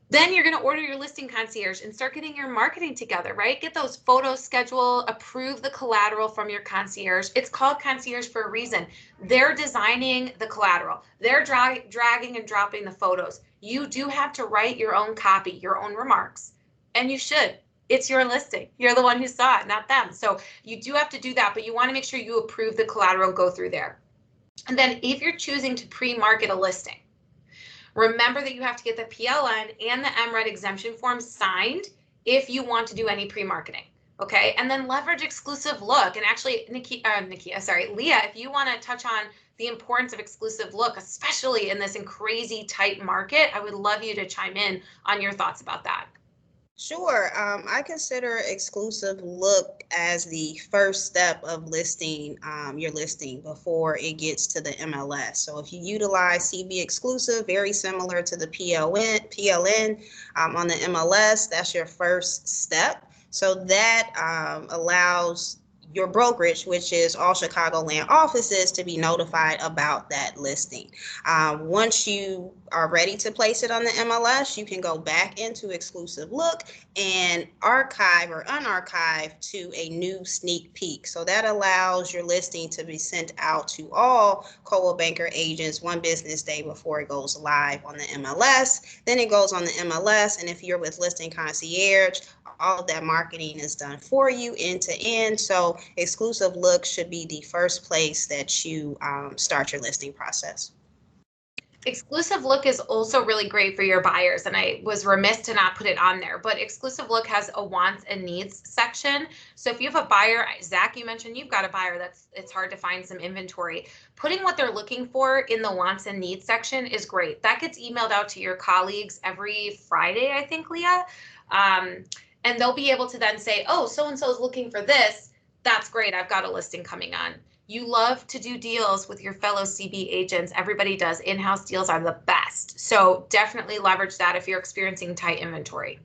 Then you're going to order your listing concierge and start getting your marketing together, right? Get those photos scheduled, approve the collateral from your concierge. It's called concierge for a reason. They're designing the collateral. They're dragging and dropping the photos. You do have to write your own copy, your own remarks, and you should. It's your listing. You're the one who saw it, not them. So you do have to do that, but you want to make sure you approve the collateral and go through there. And then if you're choosing to pre-market a listing, remember that you have to get the PLN and the MRED exemption form signed if you want to do any pre-marketing, okay? And then leverage exclusive look. And actually, Leah, if you want to touch on the importance of exclusive look, especially in this crazy tight market, I would love you to chime in on your thoughts about that. Sure. I consider exclusive look as the first step of listing your listing before it gets to the MLS. So if you utilize CB exclusive, very similar to the PLN on the MLS, that's your first step. So that allows your brokerage, which is all Chicagoland offices, to be notified about that listing. Once you are ready to place it on the MLS, you can go back into exclusive look and archive or unarchive to a new sneak peek. So that allows your listing to be sent out to all Coldwell Banker agents one business day before it goes live on the MLS. Then it goes on the MLS, and if you're with Listing Concierge, all of that marketing is done for you end to end. So exclusive look should be the first place that you start your listing process. Exclusive look is also really great for your buyers, and I was remiss to not put it on there, but exclusive look has a wants and needs section. So if you have a buyer, Zach, you mentioned you've got a buyer it's hard to find some inventory. Putting what they're looking for in the wants and needs section is great. That gets emailed out to your colleagues every Friday, I think, Leah. And they'll be able to then say, oh, so-and-so is looking for this. That's great. I've got a listing coming on. You love to do deals with your fellow CB agents. Everybody does. In-house deals are the best. So definitely leverage that if you're experiencing tight inventory.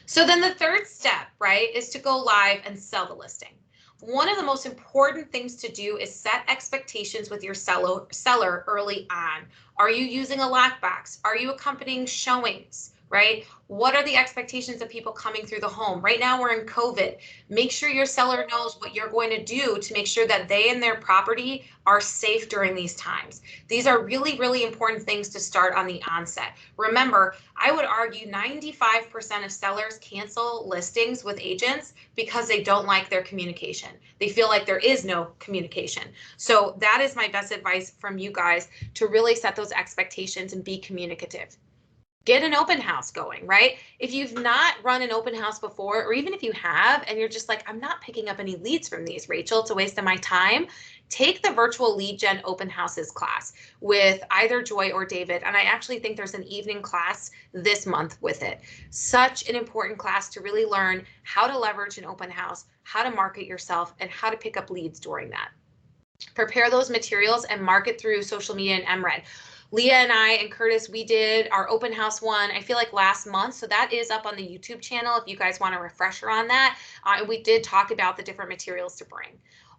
So then the third step, right, is to go live and sell the listing. One of the most important things to do is set expectations with your seller early on. Are you using a lockbox? Are you accompanying showings? right? What are the expectations of people coming through the home? Right now we're in COVID. Make sure your seller knows what you're going to do to make sure that they and their property are safe during these times. These are really, really important things to start on the onset. Remember, I would argue 95% of sellers cancel listings with agents because they don't like their communication. They feel like there is no communication. So that is my best advice from you guys, to really set those expectations and be communicative. Get an open house going, right? If you've not run an open house before, or even if you have and you're just like, I'm not picking up any leads from these, Rachel, it's a waste of my time, take the virtual lead gen open houses class with either Joy or David. And I actually think there's an evening class this month with it. Such an important class to really learn how to leverage an open house, how to market yourself, and how to pick up leads during that. Prepare those materials and market through social media and MRED. Leah and I and Curtis, we did our open house one, I feel like last month. So that is up on the YouTube channel if you guys want a refresher on that. And we did talk about the different materials to bring.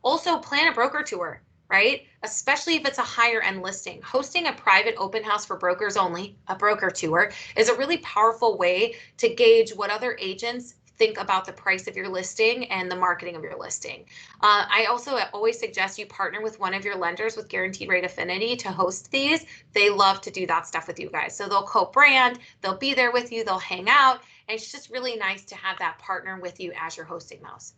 Also, plan a broker tour, right? Especially if it's a higher end listing. Hosting a private open house for brokers only, a broker tour, is a really powerful way to gauge what other agents think about the price of your listing and the marketing of your listing. I also always suggest you partner with one of your lenders with Guaranteed Rate Affinity to host these. They love to do that stuff with you guys. So they'll co-brand, they'll be there with you, they'll hang out, and it's just really nice to have that partner with you as you're hosting those.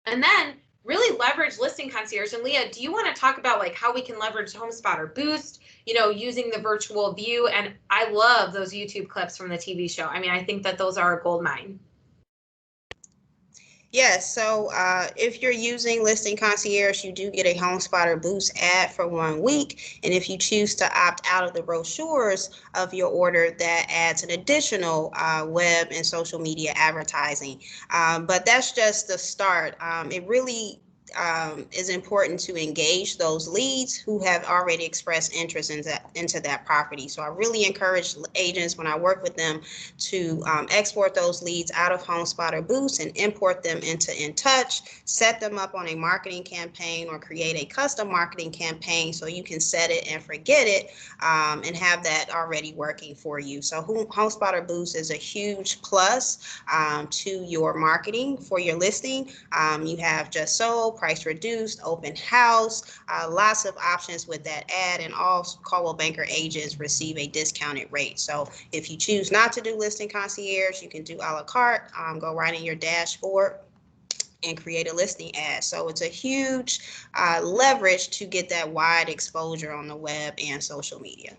And then really leverage Listing Concierge. And Leah, do you want to talk about like how we can leverage HomeSpotter Boost, you know, using the virtual view? And I love those YouTube clips from the TV show. I mean, I think that those are a gold mine. Yes, so if you're using Listing Concierge, you do get a HomeSpotter Boost ad for 1 week. And if you choose to opt out of the brochures of your order, that adds an additional web and social media advertising. But that's just the start. It really is important to engage those leads who have already expressed interest into that property. So I really encourage agents when I work with them to export those leads out of HomeSpotter Boost and import them into InTouch, set them up on a marketing campaign or create a custom marketing campaign so you can set it and forget it and have that already working for you. So HomeSpotter Boost is a huge plus to your marketing for your listing. You have just sold, price reduced, open house, lots of options with that ad, and all Coldwell Banker agents receive a discounted rate. So if you choose not to do Listing Concierge, you can do a la carte, go right in your dashboard and create a listing ad. So it's a huge leverage to get that wide exposure on the web and social media.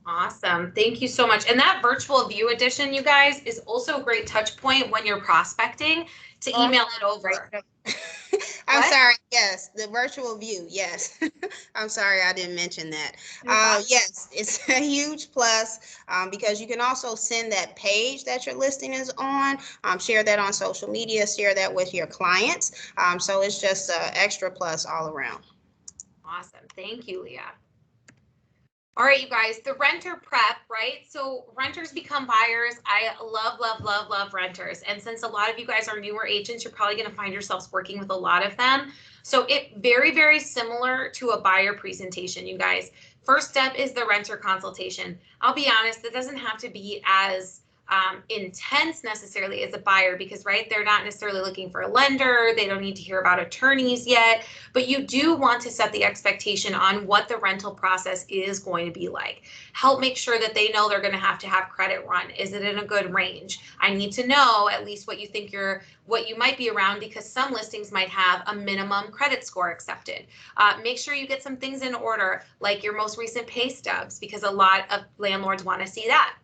Awesome. Thank you so much. And that virtual view edition, you guys, is also a great touch point when you're prospecting to email it over. I'm sorry. Yes, the virtual view. Yes. I'm sorry, I didn't mention that. Yes, it's a huge plus because you can also send that page that your listing is on, share that on social media, share that with your clients. So it's just an extra plus all around. Awesome. Thank you, Leah. All right, you guys, the renter prep, right? So renters become buyers. I love, love, love, love renters. And since a lot of you guys are newer agents, you're probably going to find yourselves working with a lot of them. So it very, very similar to a buyer presentation, you guys. First step is the renter consultation. I'll be honest, it doesn't have to be as intense necessarily as a buyer because, right, they're not necessarily looking for a lender. They don't need to hear about attorneys yet, but you do want to set the expectation on what the rental process is going to be like. Help make sure that they know they're going to have credit run. Is it in a good range? I need to know at least what you think what you might be around because some listings might have a minimum credit score accepted. Make sure you get some things in order like your most recent pay stubs because a lot of landlords want to see that.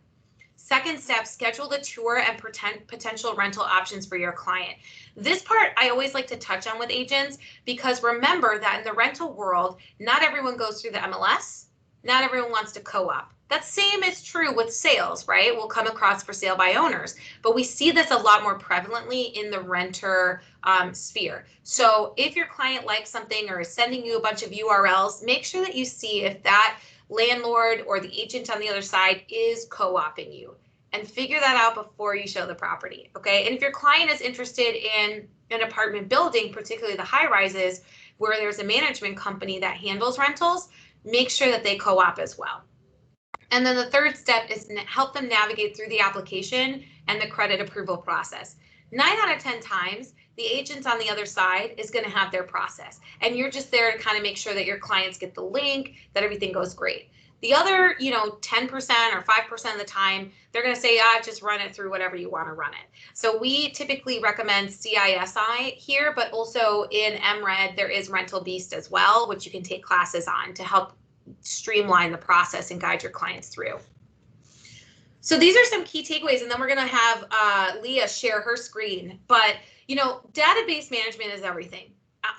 Second step, schedule the tour and potential rental options for your client. This part I always like to touch on with agents because remember that in the rental world, not everyone goes through the MLS. Not everyone wants to co-op. That same is true with sales, right? We'll come across for sale by owners, but we see this a lot more prevalently in the renter sphere. So if your client likes something or is sending you a bunch of URLs, make sure that you see if that landlord or the agent on the other side is co-oping you and figure that out before you show the property, okay? And if your client is interested in an apartment building, particularly the high rises where there's a management company that handles rentals, make sure that they co-op as well. And then the third step is help them navigate through the application and the credit approval process. 9 out of 10 times, the agents on the other side is going to have their process. And you're just there to kind of make sure that your clients get the link, that everything goes great. The other, 10% or 5% of the time, they're going to say, just run it through whatever you want to run it. So we typically recommend CISI here, but also in MRED, there is Rental Beast as well, which you can take classes on to help streamline the process and guide your clients through. So these are some key takeaways, and then we're going to have Leah share her screen. But, database management is everything.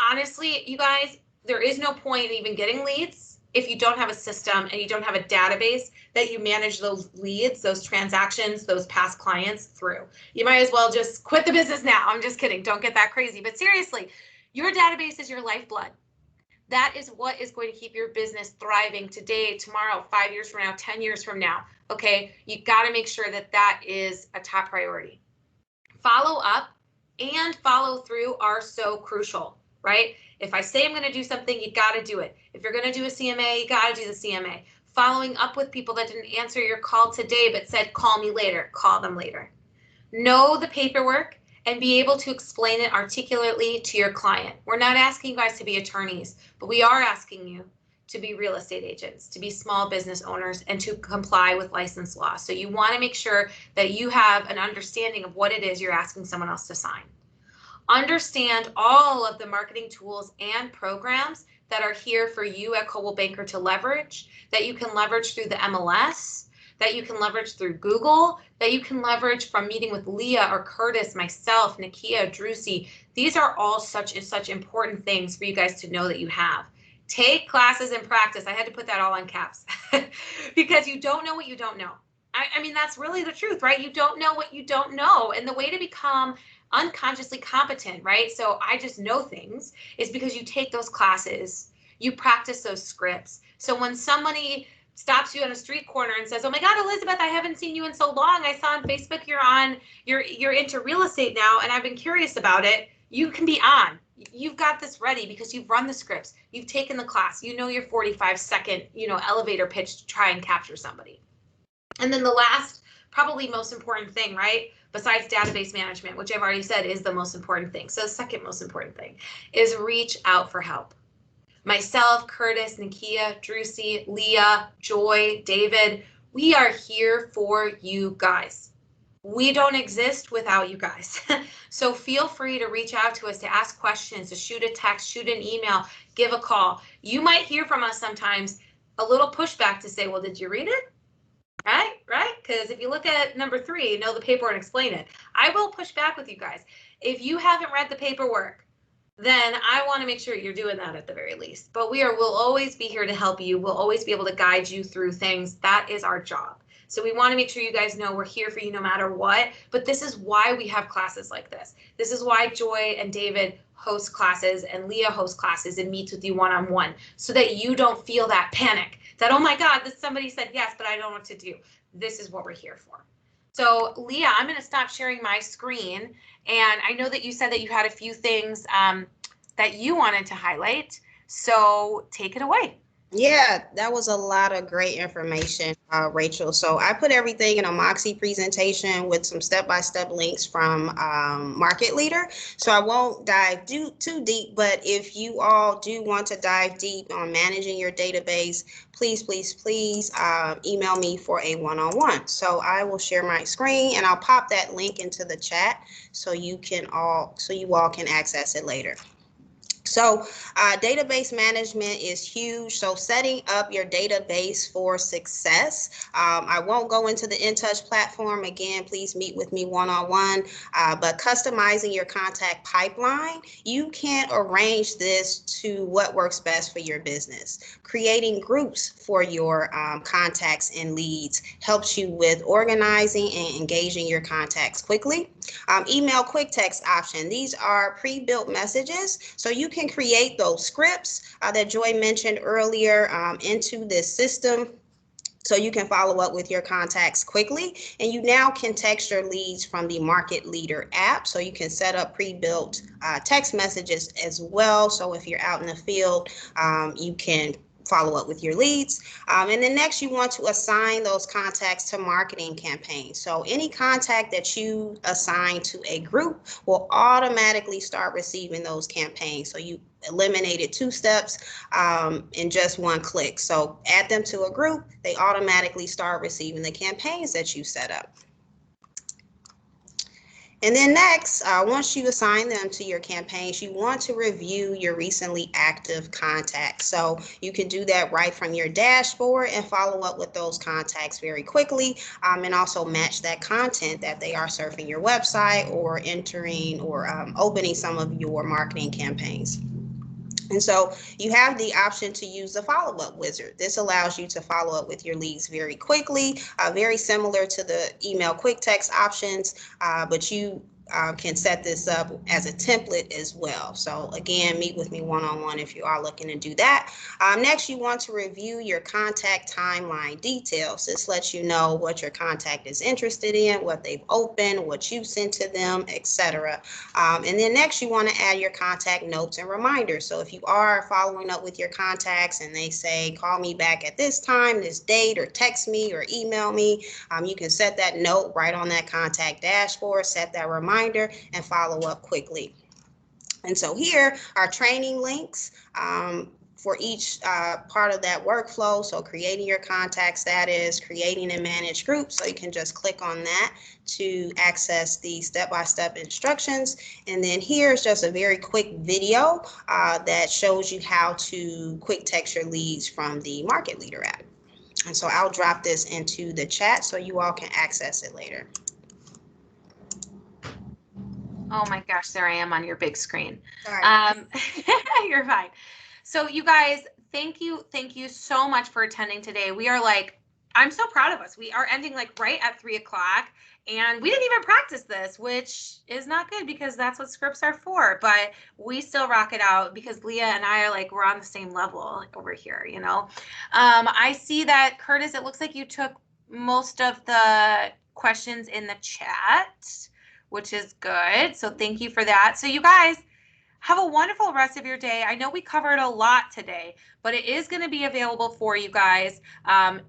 Honestly, you guys, there is no point in even getting leads if you don't have a system and you don't have a database that you manage those leads, those transactions, those past clients through. You might as well just quit the business now. I'm just kidding. Don't get that crazy. But seriously, your database is your lifeblood. That is what is going to keep your business thriving today, tomorrow, 5 years from now, 10 years from now. Okay, you got to make sure that that is a top priority. Follow up and follow through are so crucial, right? If I say I'm going to do something, you got to do it. If you're going to do a CMA, you got to do the CMA. Following up with people that didn't answer your call today but said, call me later, call them later. Know the paperwork and be able to explain it articulately to your client. We're not asking you guys to be attorneys, but we are asking you to be real estate agents, to be small business owners, and to comply with license law. So you want to make sure that you have an understanding of what it is you're asking someone else to sign. Understand all of the marketing tools and programs that are here for you at Coldwell Banker to leverage, that you can leverage through the MLS, that you can leverage through Google, that you can leverage from meeting with Leah or Curtis, myself, Nakia, Drusi. These are all such important things for you guys to know that you have. Take classes and practice. I had to put that all in caps because you don't know what you don't know. I mean, that's really the truth, right? You don't know what you don't know. And the way to become unconsciously competent, right? So I just know things is because you take those classes, you practice those scripts. So when somebody stops you on a street corner and says, oh my God, Elizabeth, I haven't seen you in so long. I saw on Facebook you're into real estate now, and I've been curious about it. You can be on. You've got this ready because you've run the scripts. You've taken the class. You know your 45-second, elevator pitch to try and capture somebody. And then the last, probably most important thing, right? Besides database management, which I've already said is the most important thing. So the second most important thing is reach out for help. Myself, Curtis, Nakia, Drusi, Leah, Joy, David, we are here for you guys. We don't exist without you guys. So feel free to reach out to us, to ask questions, to shoot a text, shoot an email, give a call. You might hear from us sometimes a little pushback to say, well, did you read it? Right? Because if you look at number 3, know the paperwork and explain it. I will push back with you guys. If you haven't read the paperwork, then I want to make sure you're doing that at the very least. But we'll always be here to help you. We'll always be able to guide you through things. That is our job. So we want to make sure you guys know we're here for you no matter what. But this is why we have classes like this. This is why Joy and David host classes and Leah hosts classes and meets with you one-on-one, so that you don't feel that panic that, oh my God, somebody said yes, but I don't know what to do. This is what we're here for. So Leah, I'm going to stop sharing my screen. And I know that you said that you had a few things that you wanted to highlight. So take it away. Yeah, that was a lot of great information, Rachel. So I put everything in a Moxie presentation with some step-by-step links from Market Leader. So I won't dive too deep, but if you all do want to dive deep on managing your database, please email me for a one-on-one. So I will share my screen and I'll pop that link into the chat so you all can access it later. So database management is huge. So setting up your database for success. I won't go into the InTouch platform. Again, please meet with me one-on-one. But customizing your contact pipeline, you can arrange this to what works best for your business. Creating groups for your contacts and leads helps you with organizing and engaging your contacts quickly. Email quick text option. These are pre-built messages, so you can create those scripts that Joy mentioned earlier into this system, so you can follow up with your contacts quickly. And you now can text your leads from the Market Leader app, so you can set up pre-built text messages as well. So if you're out in the field, you can follow up with your leads. And then next, you want to assign those contacts to marketing campaigns. So any contact that you assign to a group will automatically start receiving those campaigns. So you eliminated 2 steps in just 1 click. So add them to a group, they automatically start receiving the campaigns that you set up. And then next, once you assign them to your campaigns, you want to review your recently active contacts. So you can do that right from your dashboard and follow up with those contacts very quickly, and also match that content that they are surfing your website or entering or opening some of your marketing campaigns. And so you have the option to use the follow-up wizard. This allows you to follow up with your leads very quickly, very similar to the email quick text options, but you can set this up as a template as well. So again, meet with me one-on-one if you are looking to do that. Next, you want to review your contact timeline details. This lets you know what your contact is interested in, what they've opened, what you sent to them, etc. And then next, you want to add your contact notes and reminders. So if you are following up with your contacts and they say, call me back at this time, this date, or text me or email me, you can set that note right on that contact dashboard, set that reminder, and follow up quickly. And so here are training links for each part of that workflow. So creating your contact status, creating and manage groups. So you can just click on that to access the step-by-step instructions. And then here's just a very quick video that shows you how to quick text your leads from the Market Leader app. And so I'll drop this into the chat so you all can access it later. Oh my gosh, there I am on your big screen. Sorry. You're fine. So you guys, thank you so much for attending today. We are like, I'm so proud of us. We are ending like right at 3 o'clock, and we didn't even practice this, which is not good because that's what scripts are for. But we still rock it out because Leah and I are like, we're on the same level over here, you know. I see that, Curtis, it looks like you took most of the questions in the chat, which is good. So thank you for that. So you guys have a wonderful rest of your day. I know we covered a lot today, but it is going to be available for you guys in